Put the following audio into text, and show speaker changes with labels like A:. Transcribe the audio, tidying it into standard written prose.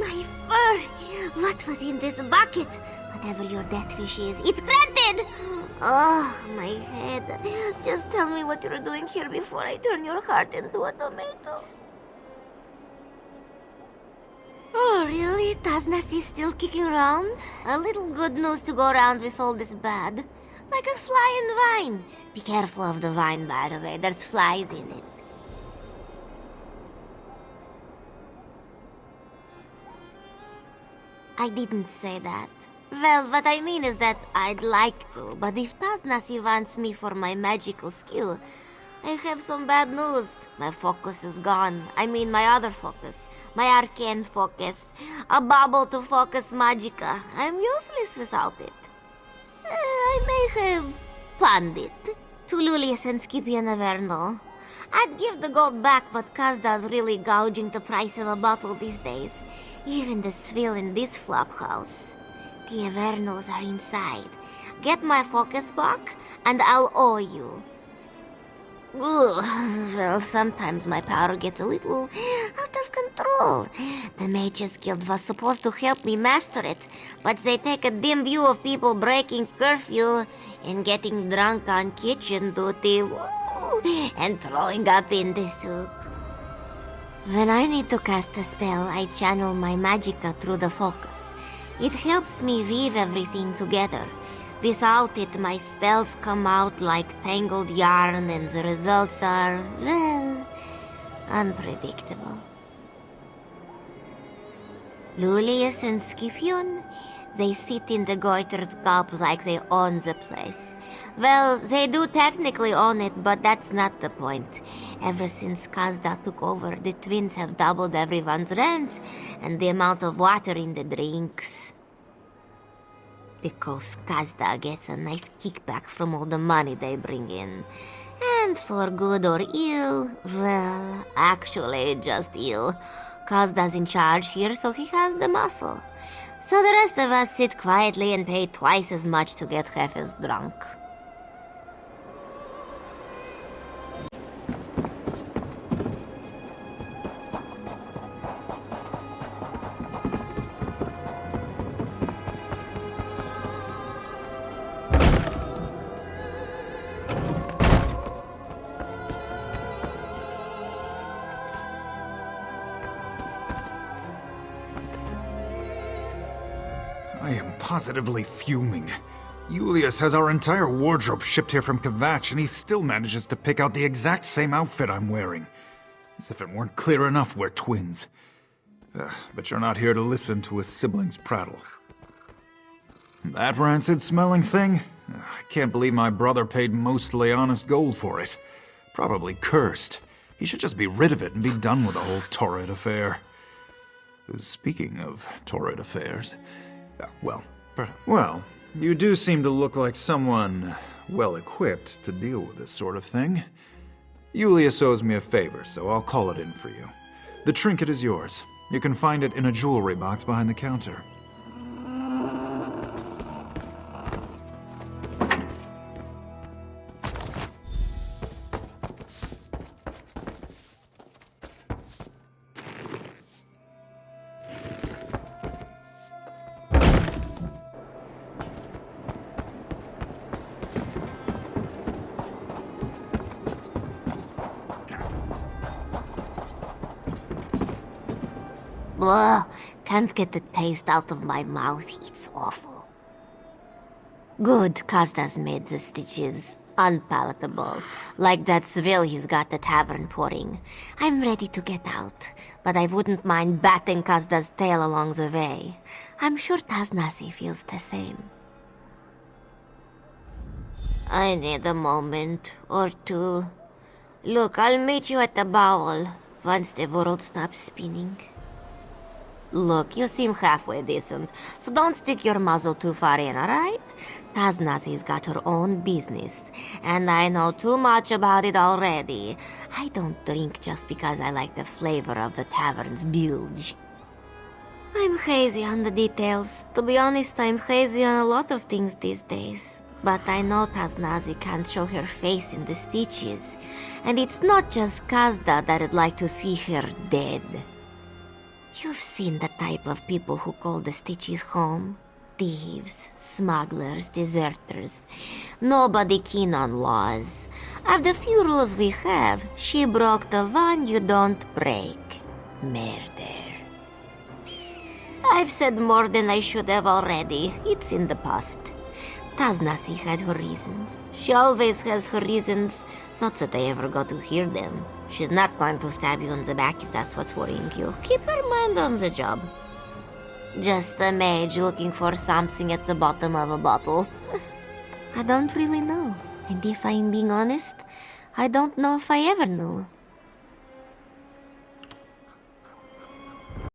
A: My fur! What was in this bucket? Whatever your death wish is, it's granted! Oh, my head. Just tell me what you're doing here before I turn your heart into a tomato. Oh, really? Taznas is still kicking around? A little good news to go around with all this bad. Like a fly in wine. Be careful of the wine, by the way. There's flies in it. I didn't say that. Well, what I mean is that I'd like to, but if Taznasi wants me for my magical skill, I have some bad news. My focus is gone. I mean my other focus. My arcane focus. A bubble to focus magica. I'm useless without it. I may have planned it. To Lulius and Skippy and Averno. I'd give the gold back, but Kazda's really gouging the price of a bottle these days. Even the swill in this flop house. The Avernos are inside. Get my focus back, and I'll owe you. Ugh, well, sometimes my power gets a little out of control. The Mages Guild was supposed to help me master it, but they take a dim view of people breaking curfew and getting drunk on kitchen duty, and throwing up in the soup. When I need to cast a spell, I channel my magicka through the focus. It helps me weave everything together. Without it, my spells come out like tangled yarn and the results are, well, unpredictable. Lulius and Skifion, they sit in the goiter's gulps like they own the place. Well, they do technically own it, but that's not the point. Ever since Kazda took over, the twins have doubled everyone's rent and the amount of water in the drinks. Because Kazda gets a nice kickback from all the money they bring in. And for good or ill, well, actually just ill. Kazda's in charge here, so he has the muscle. So the rest of us sit quietly and pay twice as much to get half as drunk.
B: I am positively fuming. Julius has our entire wardrobe shipped here from Kvatch, and he still manages to pick out the exact same outfit I'm wearing. As if it weren't clear enough we're twins. But you're not here to listen to a sibling's prattle. That rancid-smelling thing? I can't believe my brother paid mostly honest gold for it. Probably cursed. He should just be rid of it and be done with the whole torrid affair. Speaking of torrid affairs... Well, you do seem to look like someone well-equipped to deal with this sort of thing. Julius owes me a favor, so I'll call it in for you. The trinket is yours. You can find it in a jewelry box behind the counter.
A: Blah, can't get the taste out of my mouth. It's awful. Good, Kazda's made the stitches unpalatable. Like that swill he's got the tavern pouring. I'm ready to get out, but I wouldn't mind batting Kazda's tail along the way. I'm sure Taznasi feels the same. I need a moment or two. Look, I'll meet you at the bowl once the world stops spinning. Look, you seem halfway decent, so don't stick your muzzle too far in, alright? Taznasi's got her own business, and I know too much about it already. I don't drink just because I like the flavor of the tavern's bilge. I'm hazy on the details. To be honest, I'm hazy on a lot of things these days. But I know Taznasi can't show her face in the stitches, and it's not just Kazda that'd like to see her dead. You've seen the type of people who call the Stitchies home. Thieves, smugglers, deserters. Nobody keen on laws. Of the few rules we have, she broke the one you don't break. Murder. I've said more than I should have already. It's in the past. Taznasi had her reasons. She always has her reasons. Not that I ever got to hear them. She's not going to stab you in the back if that's what's worrying you. Keep your mind on the job. Just a mage looking for something at the bottom of a bottle. I don't really know. And if I'm being honest, I don't know if I ever knew.